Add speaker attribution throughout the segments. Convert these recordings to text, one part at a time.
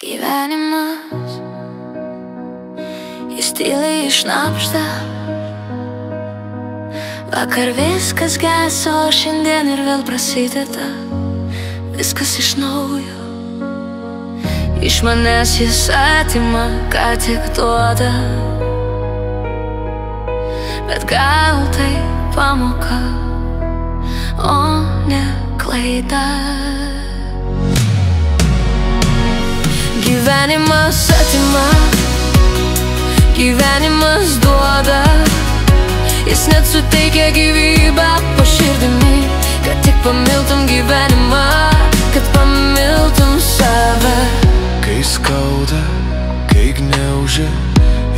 Speaker 1: Gyvenimas, jis tyliai šnabžda. Vakar viskas geso, šiandien ir vėl prasideda. Viskas iš naujo. Iš manęs jis atima, ką tik duoda. Bet gal tai pamoka, o ne klaida. Gyvenimas atima, gyvenimas duoda. Jis net suteikia gyvybę po širdimi, kad tik pamiltum gyvenimą, kad pamiltum save.
Speaker 2: Kai skauda, kai gniaužia,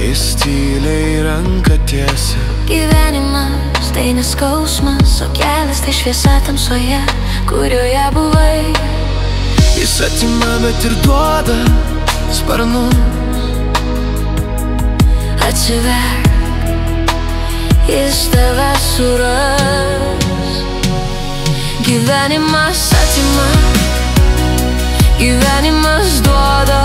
Speaker 2: jis tyliai ranką tiesia.
Speaker 1: Gyvenimas tai neskausmas, o kelias tai šviesa tamsoje, kurioje buvai.
Speaker 2: Jis atima, bet ir duoda sparnus.
Speaker 1: Atsiverk, jis tave suras. Gyvenimas atima, gyvenimas duoda.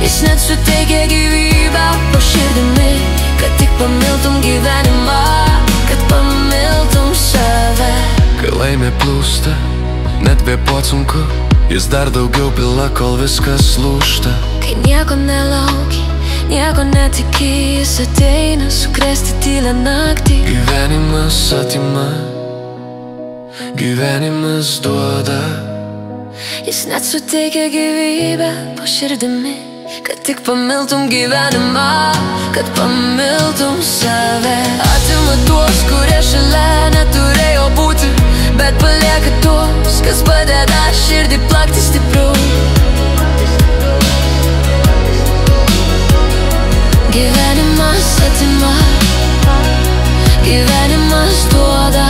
Speaker 1: Jis net suteikia gyvybę po širdimi, kad tik pamiltum gyvenimą, kad pamiltum save.
Speaker 2: Kai laimė plūsta, net kvėpuot sunku, jis dar daugiau pila, kol viskas lūžta.
Speaker 1: Kai nieko nelauki, nieko netiki, jis ateina sukrėsti tylę naktį.
Speaker 2: Gyvenimas atima, gyvenimas duoda.
Speaker 1: Jis net suteikia gyvybę po širdimi, kad tik pamiltum gyvenimą, kad pamiltum save. Atima tuos, kurie šalia neturėjo būti, bet palieka tuos, kas padeda širdį plakti stipriau. Gyvenimas atima, gyvenimas duoda.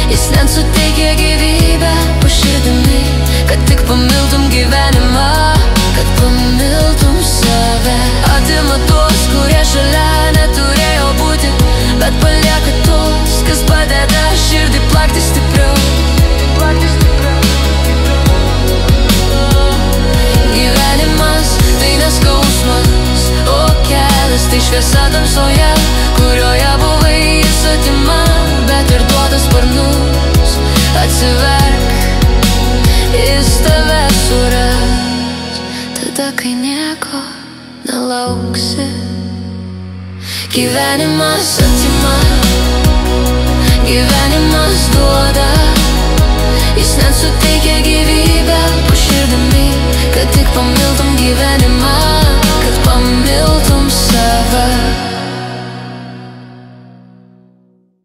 Speaker 1: Jis net suteikia gyvybę po širdimi, kad tik pamiltum gyvenimą, kad pamiltum save. Atima tuos, kurie šalia neturėjo būti, bet palieka tuos, kas padeda širdį plakti stipriau. Gyvenimas tai neskausmas, o kelias tai šviesa tamsoje, kurioje buvai. Jis atima, bet ir duoda sparnus. Atsiverk, jis tave suras, tada kai nieko nelauksi. Gyvenimas atima, gyvenimas duoda. Jis net suteikia gyvybę po širdimi, kad tik pamiltum gyvenimą.